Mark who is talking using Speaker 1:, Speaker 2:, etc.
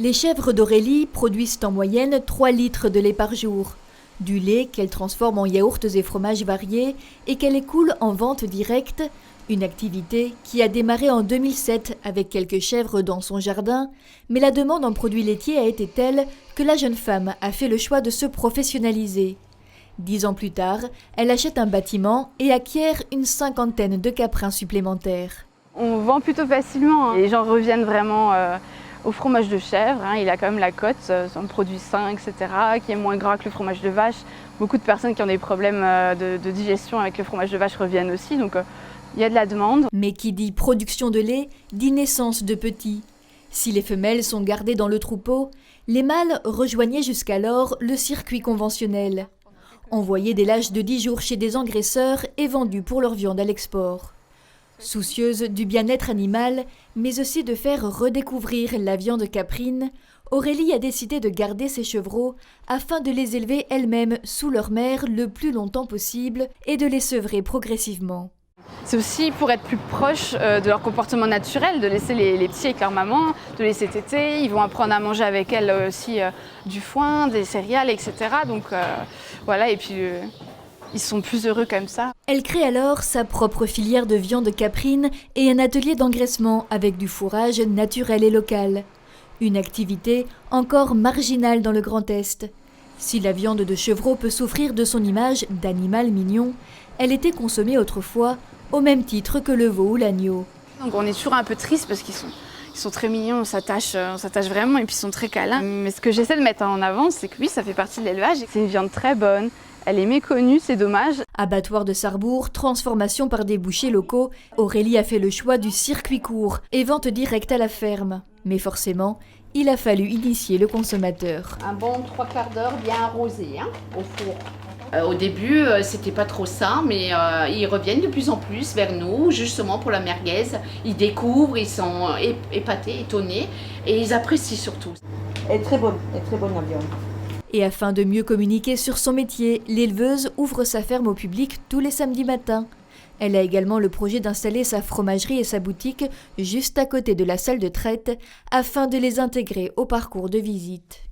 Speaker 1: Les chèvres d'Aurélie produisent en moyenne 3 litres de lait par jour. Du lait qu'elles transforment en yaourts et fromages variés et qu'elles écoulent en vente directe, une activité qui a démarré en 2007 avec quelques chèvres dans son jardin, mais la demande en produits laitiers a été telle que la jeune femme a fait le choix de se professionnaliser. 10 ans plus tard, elle achète un bâtiment et acquiert une 50aine de caprins supplémentaires.
Speaker 2: On vend plutôt facilement, les gens reviennent vraiment au fromage de chèvre, il a quand même la cote, c'est un produit sain, etc., qui est moins gras que le fromage de vache. Beaucoup de personnes qui ont des problèmes de digestion avec le fromage de vache reviennent aussi, donc il y a de la demande.
Speaker 1: Mais qui dit production de lait, dit naissance de petits. Si les femelles sont gardées dans le troupeau, les mâles rejoignaient jusqu'alors le circuit conventionnel. Envoyés dès l'âge de 10 jours chez des engraisseurs et vendus pour leur viande à l'export. Soucieuse du bien-être animal, mais aussi de faire redécouvrir la viande caprine, Aurélie a décidé de garder ses chevreaux afin de les élever elle-même sous leur mère le plus longtemps possible et de les sevrer progressivement.
Speaker 2: C'est aussi pour être plus proche de leur comportement naturel, de laisser les petits avec leur maman, de laisser téter. Ils vont apprendre à manger avec elle aussi du foin, des céréales, etc. Donc voilà, et puis ils sont plus heureux comme ça.
Speaker 1: Elle crée alors sa propre filière de viande caprine et un atelier d'engraissement avec du fourrage naturel et local. Une activité encore marginale dans le Grand Est. Si la viande de chevreau peut souffrir de son image d'animal mignon, elle était consommée autrefois au même titre que le veau ou l'agneau.
Speaker 2: Donc on est toujours un peu triste parce qu'ils sont très mignons, on s'attache vraiment et puis ils sont très câlins. Mais ce que j'essaie de mettre en avant, c'est que oui, ça fait partie de l'élevage. C'est une viande très bonne. Elle est méconnue, c'est dommage.
Speaker 1: Abattoir de Sarrebourg, transformation par des bouchers locaux, Aurélie a fait le choix du circuit court et vente directe à la ferme. Mais forcément, il a fallu initier le consommateur.
Speaker 3: Un bon 3/4 d'heure bien arrosé au four. Au début, c'était pas trop ça, mais ils reviennent de plus en plus vers nous, justement pour la merguez. Ils découvrent, ils sont épatés, étonnés, et ils apprécient surtout.
Speaker 4: Elle est très bonne la viande.
Speaker 1: Et afin de mieux communiquer sur son métier, l'éleveuse ouvre sa ferme au public tous les samedis matins. Elle a également le projet d'installer sa fromagerie et sa boutique juste à côté de la salle de traite afin de les intégrer au parcours de visite.